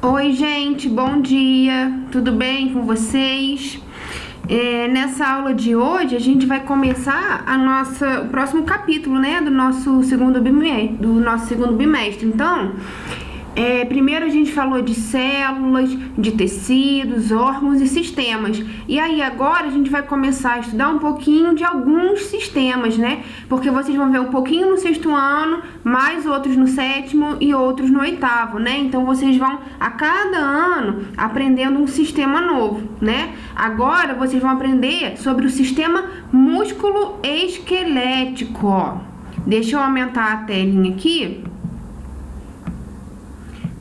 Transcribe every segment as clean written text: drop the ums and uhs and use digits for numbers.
Oi, gente, bom dia, tudo bem com vocês? Nessa aula de hoje a gente vai começar o próximo capítulo, né, do nosso segundo bimestre. Então, primeiro a gente falou de células, de tecidos, órgãos e sistemas. E aí agora a gente vai começar a estudar um pouquinho de alguns sistemas, né? Porque vocês vão ver um pouquinho no sexto ano, mais outros no sétimo e outros no oitavo, né? Então vocês vão a cada ano aprendendo um sistema novo, né? Agora vocês vão aprender sobre o sistema músculo-esquelético, ó. Deixa eu aumentar a telinha aqui.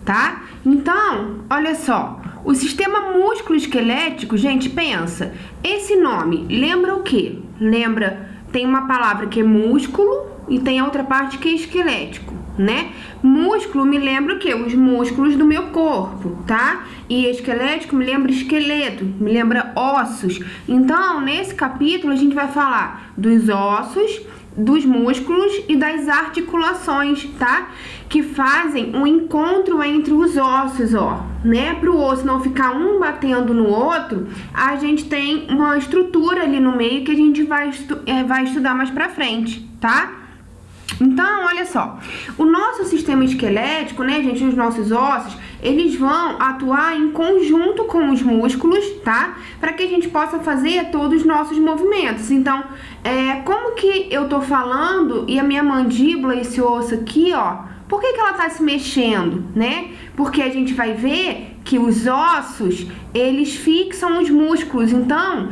Tá? Então, olha só, o sistema músculo-esquelético, gente, pensa, esse nome lembra o quê? Lembra, tem uma palavra que é músculo e tem a outra parte que é esquelético, né? Músculo me lembra o quê? Os músculos do meu corpo, tá? E esquelético me lembra esqueleto, me lembra ossos. Então, nesse capítulo a gente vai falar dos ossos, dos músculos e das articulações, tá? Que fazem um encontro entre os ossos, ó, né? Para o osso não ficar um batendo no outro, a gente tem uma estrutura ali no meio que a gente vai estudar mais pra frente, tá? Então, olha só, o nosso sistema esquelético, né, gente, os nossos ossos, eles vão atuar em conjunto com os músculos, tá? Para que a gente possa fazer todos os nossos movimentos. Então, como que eu tô falando e a minha mandíbula, esse osso aqui, ó, por que ela tá se mexendo, né? Porque a gente vai ver que os ossos, eles fixam os músculos. Então,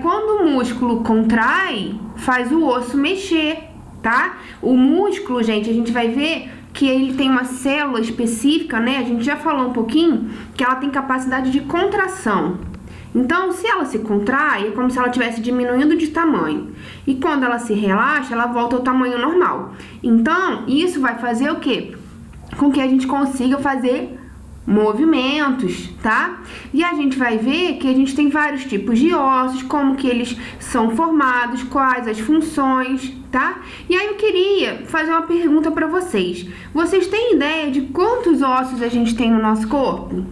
quando o músculo contrai, faz o osso mexer, tá? O músculo, gente, a gente vai ver que ele tem uma célula específica, né? A gente já falou um pouquinho que ela tem capacidade de contração. Então, se ela se contrai, é como se ela estivesse diminuindo de tamanho. E quando ela se relaxa, ela volta ao tamanho normal. Então, isso vai fazer o quê? Com que a gente consiga fazer movimentos, tá? E a gente vai ver que a gente tem vários tipos de ossos, como que eles são formados, quais as funções, tá? E aí eu queria fazer uma pergunta para vocês. Vocês têm ideia de quantos ossos a gente tem no nosso corpo?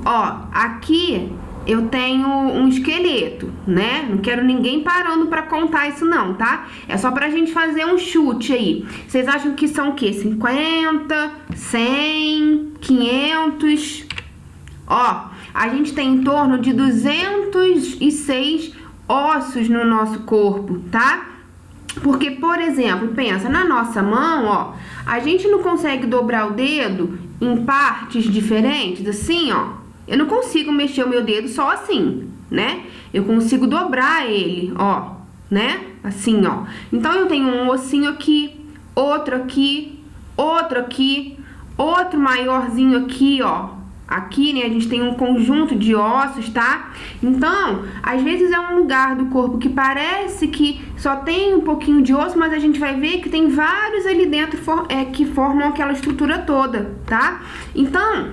Ó, aqui eu tenho um esqueleto, né? Não quero ninguém parando para contar isso não, tá? É só pra gente fazer um chute aí. Vocês acham que são o quê? 50, 100, 500? Ó, a gente tem em torno de 206 ossos no nosso corpo, tá? Porque, por exemplo, pensa, na nossa mão, ó, a gente não consegue dobrar o dedo em partes diferentes, assim, ó. Eu não consigo mexer o meu dedo só assim, né? Eu consigo dobrar ele, ó, né? Assim, ó. Então, eu tenho um ossinho aqui, outro aqui, outro aqui, outro maiorzinho aqui, ó. Aqui, né, a gente tem um conjunto de ossos, tá? Então, às vezes é um lugar do corpo que parece que só tem um pouquinho de osso, mas a gente vai ver que tem vários ali dentro que formam aquela estrutura toda, tá? Então,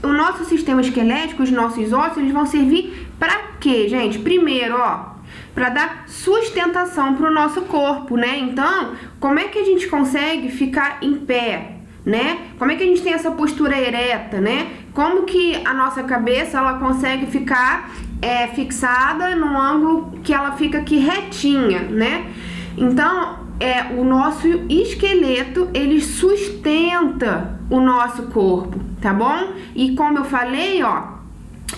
o nosso sistema esquelético, os nossos ossos, eles vão servir pra quê, gente? Primeiro, ó, para dar sustentação pro nosso corpo, né? Então, como é que a gente consegue ficar em pé, né? Como é que a gente tem essa postura ereta, né? Como que a nossa cabeça, ela consegue ficar fixada num ângulo que ela fica aqui retinha, né? Então, o nosso esqueleto, ele sustenta o nosso corpo, tá bom? E como eu falei, ó,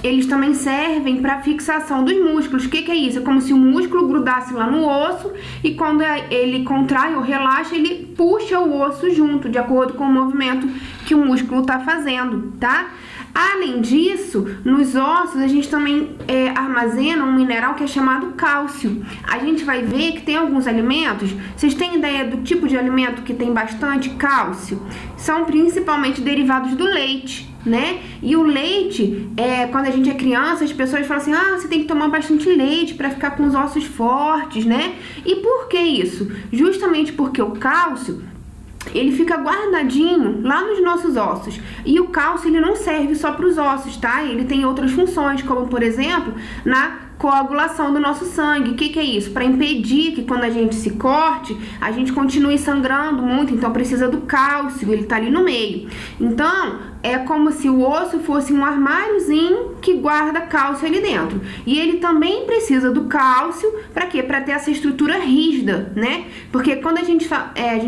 eles também servem para fixação dos músculos. O que que é isso? É como se o músculo grudasse lá no osso e quando ele contrai ou relaxa, ele puxa o osso junto, de acordo com o movimento que o músculo tá fazendo, tá? Além disso, nos ossos a gente também armazena um mineral que é chamado cálcio. A gente vai ver que tem alguns alimentos, vocês têm ideia do tipo de alimento que tem bastante cálcio? São principalmente derivados do leite, né? E o leite, quando a gente é criança, as pessoas falam assim, você tem que tomar bastante leite para ficar com os ossos fortes, né? E por que isso? Justamente porque o cálcio, ele fica guardadinho lá nos nossos ossos. E o cálcio, ele não serve só para os ossos, tá? Ele tem outras funções, como, por exemplo, na coagulação do nosso sangue. O que que é isso? Para impedir que quando a gente se corte, a gente continue sangrando muito, então precisa do cálcio, ele tá ali no meio. Então, é como se o osso fosse um armáriozinho que guarda cálcio ali dentro. E ele também precisa do cálcio para quê? Para ter essa estrutura rígida, né? Porque quando a gente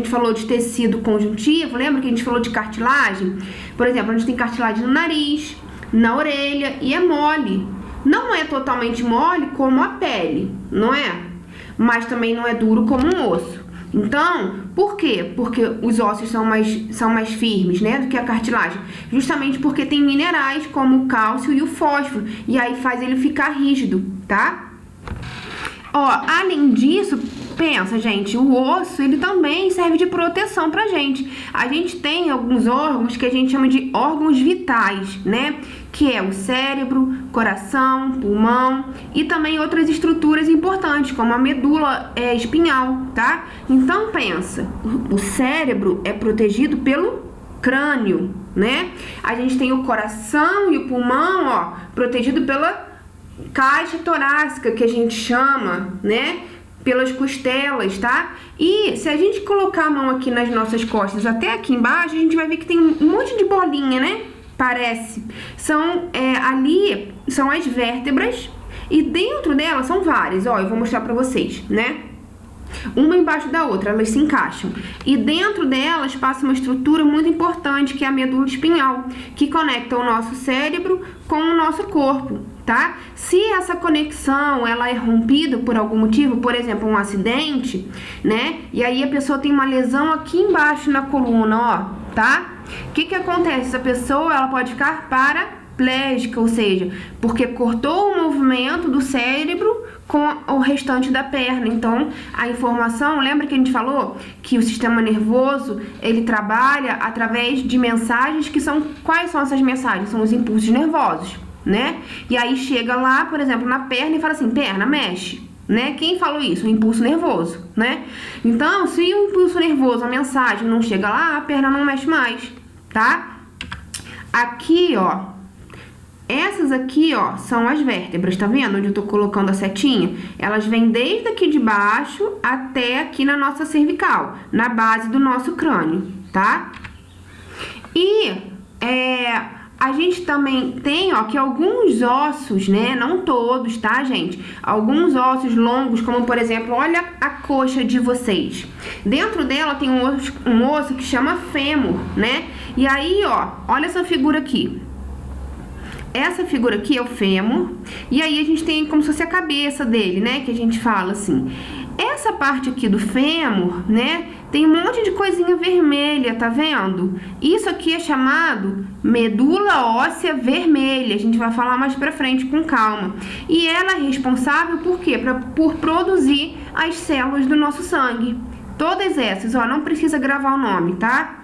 falou de tecido conjuntivo, lembra que a gente falou de cartilagem? Por exemplo, a gente tem cartilagem no nariz, na orelha, e é mole. Não é totalmente mole como a pele, não é? Mas também não é duro como um osso. Então, por quê? Porque os ossos são mais firmes, né, do que a cartilagem. Justamente porque tem minerais como o cálcio e o fósforo. E aí faz ele ficar rígido, tá? Ó, além disso, pensa, gente, o osso, ele também serve de proteção pra gente. A gente tem alguns órgãos que a gente chama de órgãos vitais, né? Que é o cérebro, coração, pulmão e também outras estruturas importantes, como a medula espinhal, tá? Então, pensa, o cérebro é protegido pelo crânio, né? A gente tem o coração e o pulmão, ó, protegido pela caixa torácica, que a gente chama, né? Pelas costelas, tá? E se a gente colocar a mão aqui nas nossas costas, até aqui embaixo, a gente vai ver que tem um monte de bolinha, né? Parece. Ali são as vértebras e dentro delas são várias, ó, eu vou mostrar pra vocês, né? Uma embaixo da outra, elas se encaixam. E dentro delas passa uma estrutura muito importante, que é a medula espinhal, que conecta o nosso cérebro com o nosso corpo, tá? Se essa conexão ela é rompida por algum motivo, por exemplo, um acidente, né? E aí a pessoa tem uma lesão aqui embaixo na coluna, ó, tá? O que que acontece? Essa pessoa ela pode ficar paraplégica, ou seja, porque cortou o movimento do cérebro com o restante da perna. Então, a informação, lembra que a gente falou que o sistema nervoso, ele trabalha através de mensagens que são... Quais são essas mensagens? São os impulsos nervosos, né? E aí chega lá, por exemplo, na perna e fala assim, perna, mexe, né? Quem falou isso? O impulso nervoso, né? Então, se o impulso nervoso, a mensagem não chega lá, a perna não mexe mais, tá? Aqui, ó, essas aqui, ó, são as vértebras, tá vendo? Onde eu tô colocando a setinha? Elas vêm desde aqui de baixo até aqui na nossa cervical, na base do nosso crânio, tá? E, a gente também tem, ó, que alguns ossos, né, não todos, tá, gente? Alguns ossos longos, como por exemplo, olha a coxa de vocês. Dentro dela tem um osso que chama fêmur, né? E aí, ó, olha essa figura aqui. Essa figura aqui é o fêmur, e aí a gente tem como se fosse a cabeça dele, né, que a gente fala assim. Essa parte aqui do fêmur, né, tem um monte de coisinha vermelha, tá vendo? Isso aqui é chamado medula óssea vermelha, a gente vai falar mais pra frente com calma. E ela é responsável por quê? Por produzir as células do nosso sangue. Todas essas, ó, não precisa gravar o nome, tá?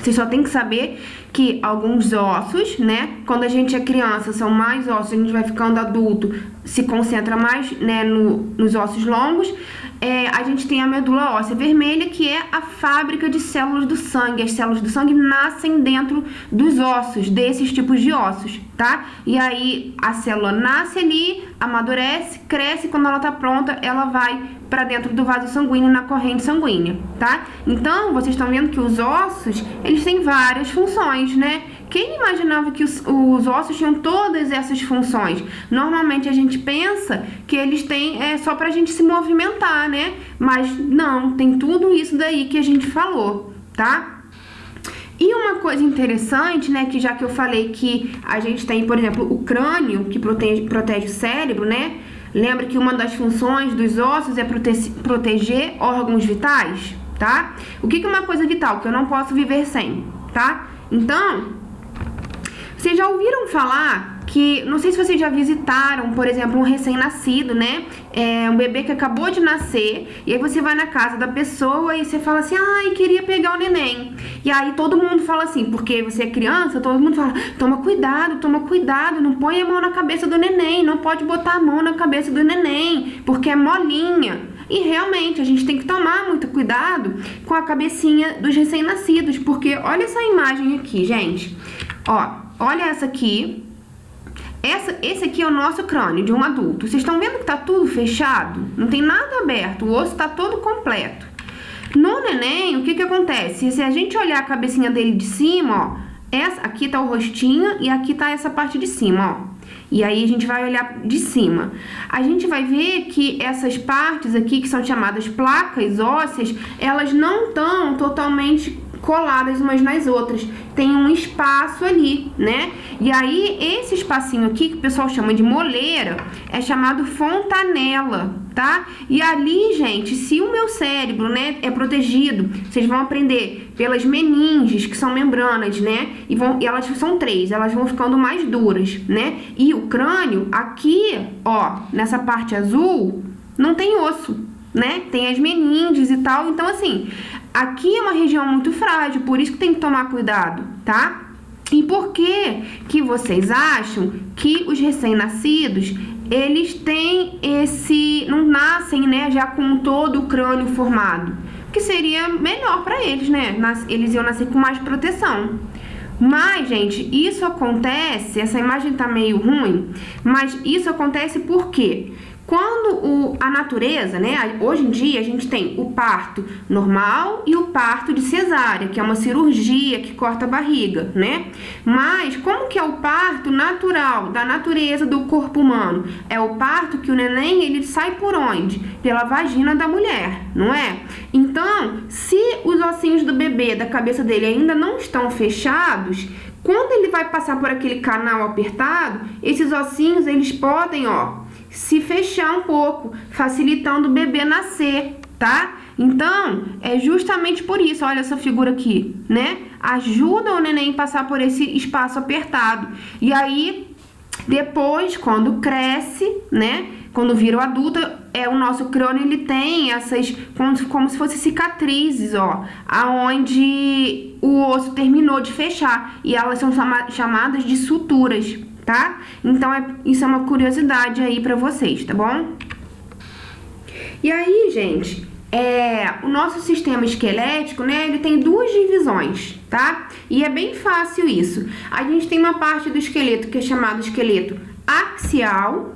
Você só tem que saber que alguns ossos, né, quando a gente é criança, são mais ossos, a gente vai ficando adulto, se concentra mais, né, nos ossos longos. A gente tem a medula óssea vermelha, que é a fábrica de células do sangue. As células do sangue nascem dentro dos ossos, desses tipos de ossos, tá? E aí a célula nasce ali, amadurece, cresce, quando ela tá pronta, ela vai para dentro do vaso sanguíneo, na corrente sanguínea, tá? Então, vocês estão vendo que os ossos, eles têm várias funções, né? Quem imaginava que os ossos tinham todas essas funções? Normalmente a gente pensa que eles têm só pra gente se movimentar, né? Mas não, tem tudo isso daí que a gente falou, tá? E uma coisa interessante, né, que já que eu falei que a gente tem, por exemplo, o crânio, que protege o cérebro, né? Lembra que uma das funções dos ossos é proteger órgãos vitais, tá? O que é uma coisa vital? Que eu não posso viver sem, tá? Então, vocês já ouviram falar que, não sei se vocês já visitaram, por exemplo, um recém-nascido, né? Um bebê que acabou de nascer, e aí você vai na casa da pessoa e você fala assim, ai, queria pegar o neném. E aí todo mundo fala assim, porque você é criança, todo mundo fala, toma cuidado, não põe a mão na cabeça do neném, não pode botar a mão na cabeça do neném, porque é molinha. E realmente, a gente tem que tomar muito cuidado com a cabecinha dos recém-nascidos, porque olha essa imagem aqui, gente. Ó, olha essa aqui. Esse aqui é o nosso crânio de um adulto. Vocês estão vendo que tá tudo fechado? Não tem nada aberto, o osso tá todo completo. No neném, o que acontece? Se a gente olhar a cabecinha dele de cima, ó, aqui tá o rostinho e aqui tá essa parte de cima, ó. E aí a gente vai olhar de cima. A gente vai ver que essas partes aqui, que são chamadas placas ósseas, elas não estão totalmente coladas umas nas outras. Tem um espaço ali, né? E aí, esse espacinho aqui, que o pessoal chama de moleira, é chamado fontanela, tá? E ali, gente, se o meu cérebro, né, é protegido, vocês vão aprender pelas meninges, que são membranas, né? E elas são 3, elas vão ficando mais duras, né? E o crânio, aqui, ó, nessa parte azul, não tem osso, né? Tem as meninges e tal. Então, assim, aqui é uma região muito frágil, por isso que tem que tomar cuidado, tá? E por que vocês acham que os recém-nascidos, eles têm não nascem, né, já com todo o crânio formado? Que seria melhor pra eles, né? Eles iam nascer com mais proteção. Mas, gente, isso acontece, essa imagem tá meio ruim, mas isso acontece por quê? Quando a natureza, né, hoje em dia a gente tem o parto normal e o parto de cesárea, que é uma cirurgia que corta a barriga, né? Mas como que é o parto natural, da natureza do corpo humano? É o parto que o neném, ele sai por onde? Pela vagina da mulher, não é? Então, se os ossinhos do bebê, da cabeça dele ainda não estão fechados, quando ele vai passar por aquele canal apertado, esses ossinhos, eles podem, ó, se fechar um pouco, facilitando o bebê nascer, tá? Então, é justamente por isso, olha essa figura aqui, né? Ajuda o neném a passar por esse espaço apertado. E aí, depois, quando cresce, né? Quando vira o adulto, o nosso crânio, ele tem essas, como se fossem cicatrizes, ó, aonde o osso terminou de fechar. E elas são chamadas de suturas, tá? Então, isso é uma curiosidade aí pra vocês, tá bom? E aí, gente, o nosso sistema esquelético, né, ele tem 2 divisões, tá? E é bem fácil isso. A gente tem uma parte do esqueleto que é chamado esqueleto axial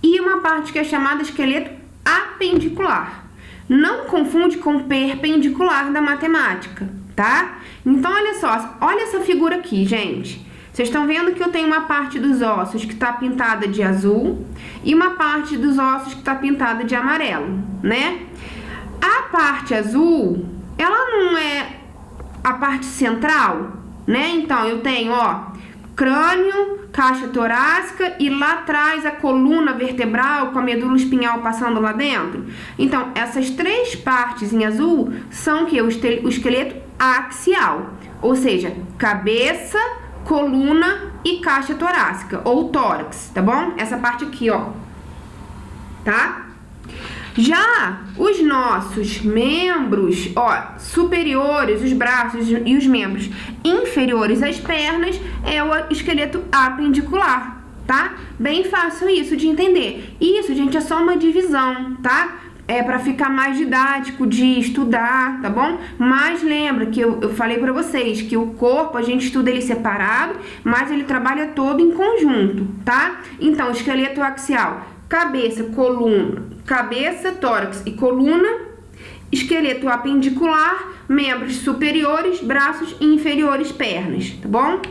e uma parte que é chamada esqueleto apendicular. Não confunde com perpendicular da matemática, tá? Então, olha só, olha essa figura aqui, gente. Vocês estão vendo que eu tenho uma parte dos ossos que está pintada de azul e uma parte dos ossos que está pintada de amarelo, né? A parte azul, ela não é a parte central, né? Então, eu tenho, ó, crânio, caixa torácica e lá atrás a coluna vertebral com a medula espinhal passando lá dentro. Então, essas 3 partes em azul são o esqueleto axial, ou seja, cabeça, coluna e caixa torácica, ou tórax, tá bom? Essa parte aqui, ó, tá? Já os nossos membros, ó, superiores, os braços e os membros inferiores às pernas, é o esqueleto apendicular, tá? Bem fácil isso de entender. Isso, gente, é só uma divisão, tá? É para ficar mais didático de estudar, tá bom? Mas lembra que eu falei para vocês que o corpo, a gente estuda ele separado, mas ele trabalha todo em conjunto, tá? Então, esqueleto axial, cabeça, tórax e coluna, esqueleto apendicular, membros superiores, braços e inferiores, pernas, tá bom?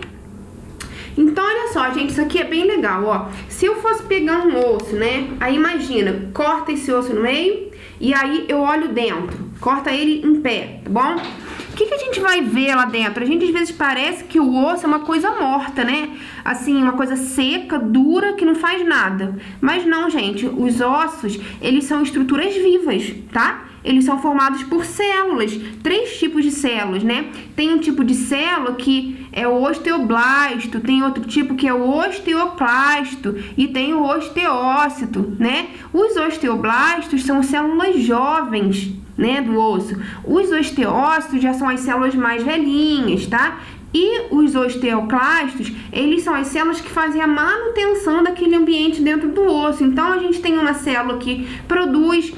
Então, olha só, gente, isso aqui é bem legal, ó. Se eu fosse pegar um osso, né? Aí imagina, corta esse osso no meio e aí eu olho dentro, corta ele em pé, tá bom? O que a gente vai ver lá dentro? A gente às vezes parece que o osso é uma coisa morta, né? Assim, uma coisa seca, dura, que não faz nada. Mas não, gente, os ossos, eles são estruturas vivas, tá? Eles são formados por células, 3 tipos de células, né? Tem um tipo de célula que é o osteoblasto, tem outro tipo que é o osteoclasto e tem o osteócito, né? Os osteoblastos são células jovens, né, do osso. Os osteócitos já são as células mais velhinhas, tá? E os osteoclastos, eles são as células que fazem a manutenção daquele ambiente dentro do osso. Então, a gente tem uma célula que produz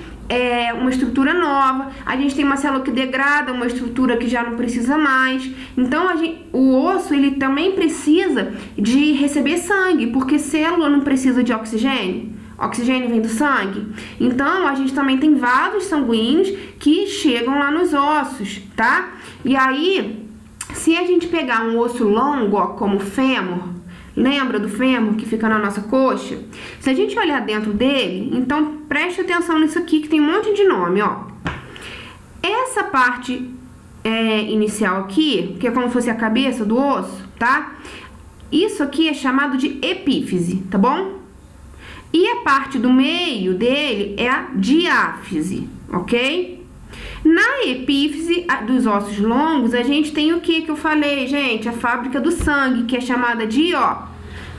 uma estrutura nova, a gente tem uma célula que degrada, uma estrutura que já não precisa mais. Então o osso ele também precisa de receber sangue, porque célula não precisa de oxigênio. Oxigênio vem do sangue. Então a gente também tem vasos sanguíneos que chegam lá nos ossos, tá? E aí, se a gente pegar um osso longo, ó, como o fêmur, lembra do fêmur que fica na nossa coxa? Se a gente olhar dentro dele, então preste atenção nisso aqui que tem um monte de nome, ó. Essa parte inicial aqui, que é como se fosse a cabeça do osso, tá? Isso aqui é chamado de epífise, tá bom? E a parte do meio dele é a diáfise, ok? Na epífise dos ossos longos, a gente tem o que eu falei, gente? A fábrica do sangue, que é chamada de, ó,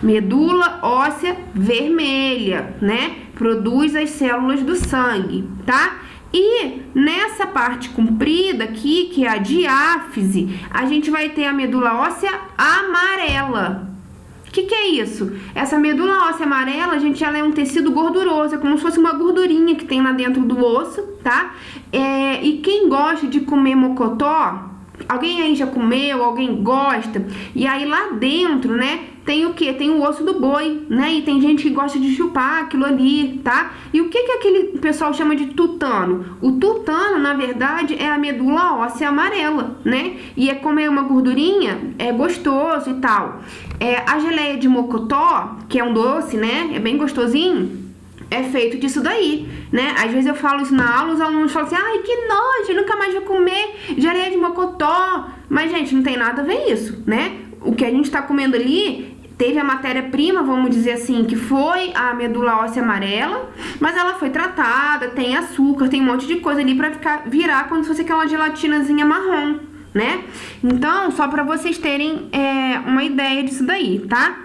medula óssea vermelha, né? Produz as células do sangue, tá? E nessa parte comprida aqui, que é a diáfise, a gente vai ter a medula óssea amarela. O que é isso? Essa medula óssea amarela, gente, ela é um tecido gorduroso, é como se fosse uma gordurinha que tem lá dentro do osso, tá? E quem gosta de comer mocotó, alguém aí já comeu, alguém gosta, e aí lá dentro, né, tem o que? Tem o osso do boi, né? E tem gente que gosta de chupar aquilo ali, tá? E o que aquele pessoal chama de tutano? O tutano, na verdade, é a medula óssea amarela, né? E como é uma gordurinha, é gostoso e tal. A geleia de mocotó, que é um doce, né? É bem gostosinho. É feito disso daí, né? Às vezes eu falo isso na aula, os alunos falam assim, ai, que nojo, eu nunca mais vou comer geleia de mocotó. Mas, gente, não tem nada a ver isso, né? O que a gente tá comendo ali teve a matéria-prima, vamos dizer assim, que foi a medula óssea amarela, mas ela foi tratada, tem açúcar, tem um monte de coisa ali pra virar como se fosse aquela gelatinazinha marrom, né? Então, só pra vocês terem uma ideia disso daí, tá?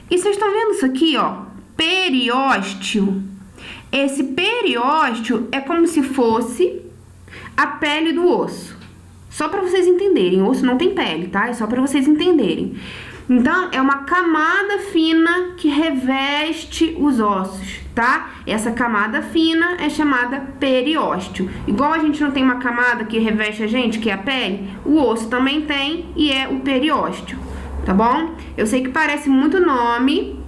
E vocês estão vendo isso aqui, ó? Periósteo. Esse periósteo é como se fosse a pele do osso. Só para vocês entenderem, o osso não tem pele, tá? É só para vocês entenderem. Então, é uma camada fina que reveste os ossos, tá? Essa camada fina é chamada periósteo. Igual a gente não tem uma camada que reveste a gente, que é a pele, o osso também tem e é o periósteo, tá bom? Eu sei que parece muito nome,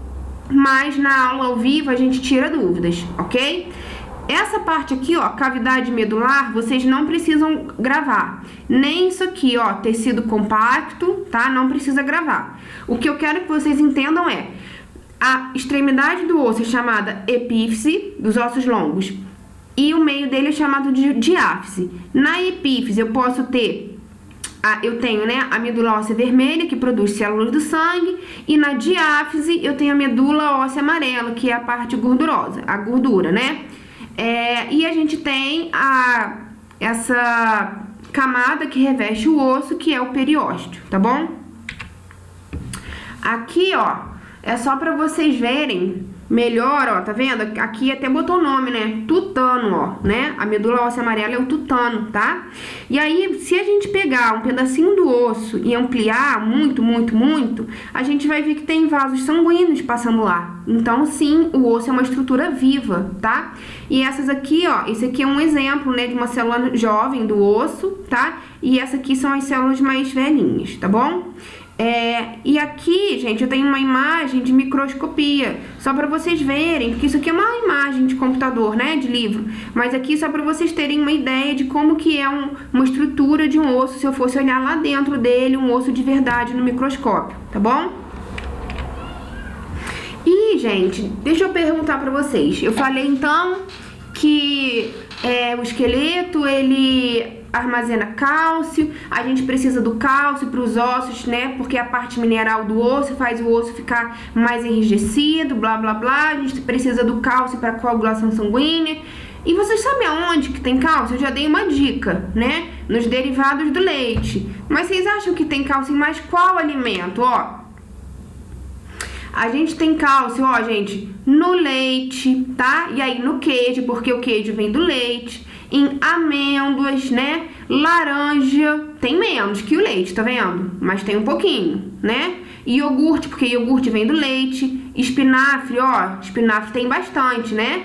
mas na aula ao vivo a gente tira dúvidas, ok? Essa parte aqui, ó, cavidade medular, vocês não precisam gravar. Nem isso aqui, ó, tecido compacto, tá? Não precisa gravar. O que eu quero que vocês entendam é a extremidade do osso é chamada epífise, dos ossos longos, e o meio dele é chamado de diáfise. Na epífise eu posso ter eu tenho, né, a medula óssea vermelha, que produz células do sangue, e na diáfise eu tenho a medula óssea amarela, que é a parte gordurosa, a gordura, né? E a gente tem essa camada que reveste o osso, que é o periósteo, tá bom? Aqui, ó, é só pra vocês verem melhor, ó, tá vendo? Aqui até botou o nome, né? Tutano, ó, né? A medula óssea amarela é o tutano, tá? E aí, se a gente pegar um pedacinho do osso e ampliar muito, muito, muito, a gente vai ver que tem vasos sanguíneos passando lá. Então, sim, o osso é uma estrutura viva, tá? E essas aqui, ó, esse aqui é um exemplo, né, de uma célula jovem do osso, tá? E essa aqui são as células mais velhinhas, tá bom? E aqui, gente, eu tenho uma imagem de microscopia, só para vocês verem, porque isso aqui é uma imagem de computador, né, de livro, mas aqui só para vocês terem uma ideia de como que é uma estrutura de um osso, se eu fosse olhar lá dentro dele, um osso de verdade no microscópio, tá bom? E, gente, deixa eu perguntar para vocês, eu falei então que o esqueleto, ele armazena cálcio, a gente precisa do cálcio para os ossos, né, porque a parte mineral do osso faz o osso ficar mais enrijecido, blá blá blá, a gente precisa do cálcio para coagulação sanguínea. E vocês sabem aonde que tem cálcio? Eu já dei uma dica, né, nos derivados do leite, mas vocês acham que tem cálcio em mais qual alimento? Ó, a gente tem cálcio, ó, gente, no leite, tá? E aí no queijo, porque o queijo vem do leite, em amêndoas, né? Laranja, tem menos que o leite, tá vendo? Mas tem um pouquinho, né? E iogurte, porque iogurte vem do leite. Espinafre, ó, espinafre tem bastante, né?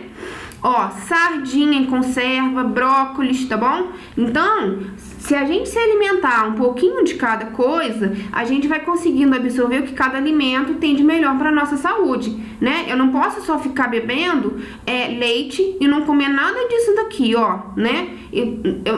Ó, sardinha em conserva, brócolis, tá bom? Então, se a gente se alimentar um pouquinho de cada coisa, a gente vai conseguindo absorver o que cada alimento tem de melhor para nossa saúde, né? Eu não posso só ficar bebendo leite e não comer nada disso daqui, ó, né?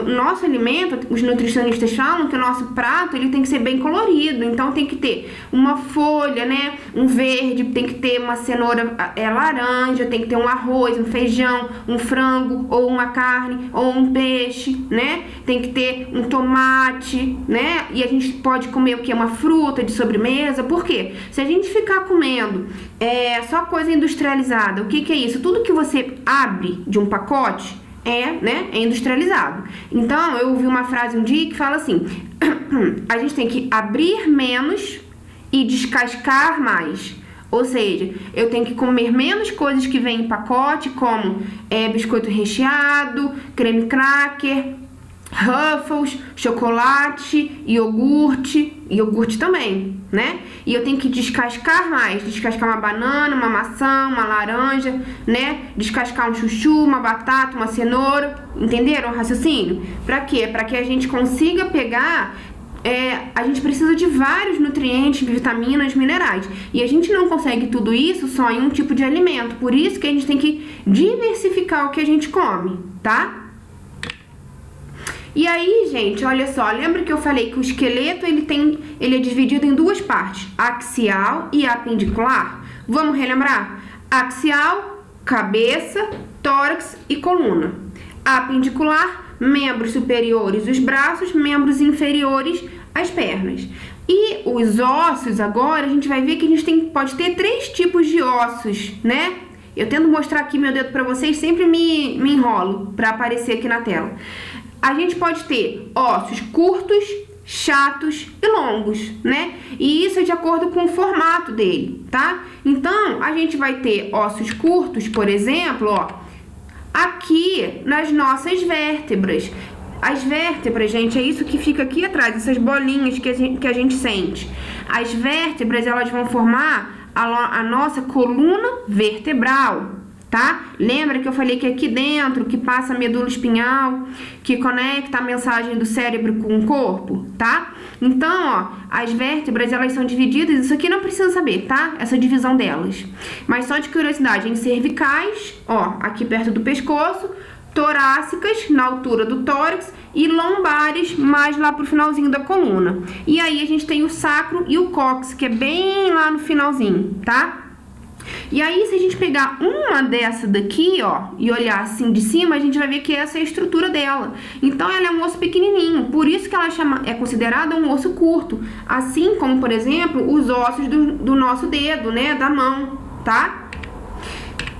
Nosso alimento, os nutricionistas falam que o nosso prato, ele tem que ser bem colorido, então tem que ter uma folha, né? Um verde, tem que ter uma cenoura laranja, tem que ter um arroz, um feijão, um frango, ou uma carne, ou um peixe, né? Tem que ter um tomate, né? E a gente pode comer o que? Uma fruta de sobremesa. Por quê? Se a gente ficar comendo só coisa industrializada, o que é isso? Tudo que você abre de um pacote é industrializado. Então, eu ouvi uma frase um dia que fala assim: a gente tem que abrir menos e descascar mais. Ou seja, eu tenho que comer menos coisas que vêm em pacote, como biscoito recheado, creme cracker, Ruffles, chocolate, iogurte também, né? E eu tenho que descascar mais, descascar uma banana, uma maçã, uma laranja, né? Descascar um chuchu, uma batata, uma cenoura, entenderam o raciocínio? Pra quê? Pra que a gente consiga pegar... a gente precisa de vários nutrientes, vitaminas, minerais. E a gente não consegue tudo isso só em um tipo de alimento. Por isso que a gente tem que diversificar o que a gente come, tá? E aí, gente, olha só, lembra que eu falei que o esqueleto ele é dividido em duas partes, axial e apendicular? Vamos relembrar? Axial, cabeça, tórax e coluna. Apendicular, membros superiores, os braços, membros inferiores, as pernas. E os ossos, agora, a gente vai ver que a gente pode ter 3 tipos de ossos, né? Eu tento mostrar aqui meu dedo pra vocês, sempre me enrolo pra aparecer aqui na tela. A gente pode ter ossos curtos, chatos e longos, né? E isso é de acordo com o formato dele, tá? Então, a gente vai ter ossos curtos, por exemplo, ó, aqui nas nossas vértebras. As vértebras, gente, é isso que fica aqui atrás, essas bolinhas que a gente sente. As vértebras, elas vão formar a nossa coluna vertebral, tá? Lembra que eu falei que aqui dentro que passa a medula espinhal, que conecta a mensagem do cérebro com o corpo, tá? Então, ó, as vértebras, elas são divididas, isso aqui não precisa saber, tá? Essa divisão delas. Mas só de curiosidade, em cervicais, ó, aqui perto do pescoço, torácicas, na altura do tórax, e lombares, mais lá pro finalzinho da coluna. E aí a gente tem o sacro e o cóccix, que é bem lá no finalzinho, tá? E aí, se a gente pegar uma dessa daqui, ó, e olhar assim de cima, a gente vai ver que essa é a estrutura dela. Então, ela é um osso pequenininho, por isso que ela é considerada um osso curto. Assim como, por exemplo, os ossos do nosso dedo, né, da mão, tá?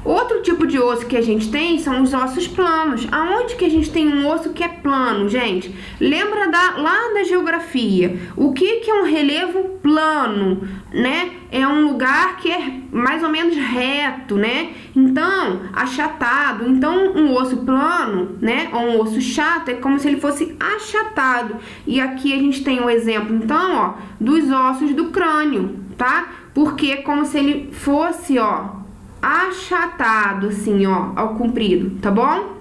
Outro tipo de osso que a gente tem são os ossos planos. Aonde que a gente tem um osso que é plano, gente? Lembra lá da geografia. O que é um relevo plano, né? É um lugar que é mais ou menos reto, né? Então, achatado. Então, um osso plano, né? Ou um osso chato é como se ele fosse achatado. E aqui a gente tem o exemplo, então, ó, dos ossos do crânio, tá? Porque é como se ele fosse, ó, achatado, assim, ó, ao comprido, tá bom?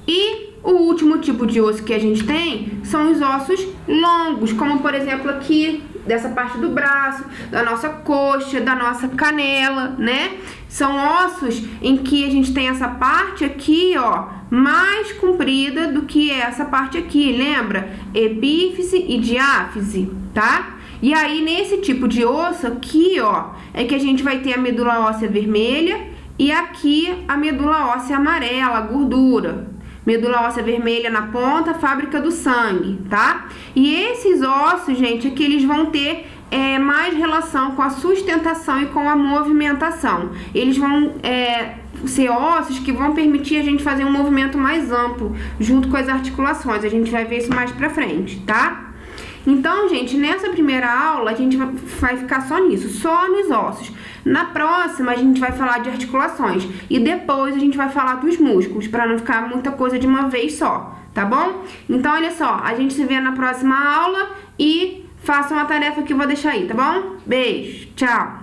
E o último tipo de osso que a gente tem são os ossos longos, como por exemplo aqui, dessa parte do braço, da nossa coxa, da nossa canela, né? São ossos em que a gente tem essa parte aqui, ó, mais comprida do que essa parte aqui, lembra? Epífise e diáfise, tá? E aí, nesse tipo de osso aqui, ó, é que a gente vai ter a medula óssea vermelha e aqui a medula óssea amarela, a gordura. Medula óssea vermelha na ponta, fábrica do sangue, tá? E esses ossos, gente, é que eles vão ter mais relação com a sustentação e com a movimentação. Eles vão ser ossos que vão permitir a gente fazer um movimento mais amplo, junto com as articulações. A gente vai ver isso mais pra frente, tá? Então, gente, nessa primeira aula a gente vai ficar só nisso, só nos ossos. Na próxima a gente vai falar de articulações e depois a gente vai falar dos músculos, para não ficar muita coisa de uma vez só, tá bom? Então, olha só, a gente se vê na próxima aula e façam a tarefa que eu vou deixar aí, tá bom? Beijo, tchau!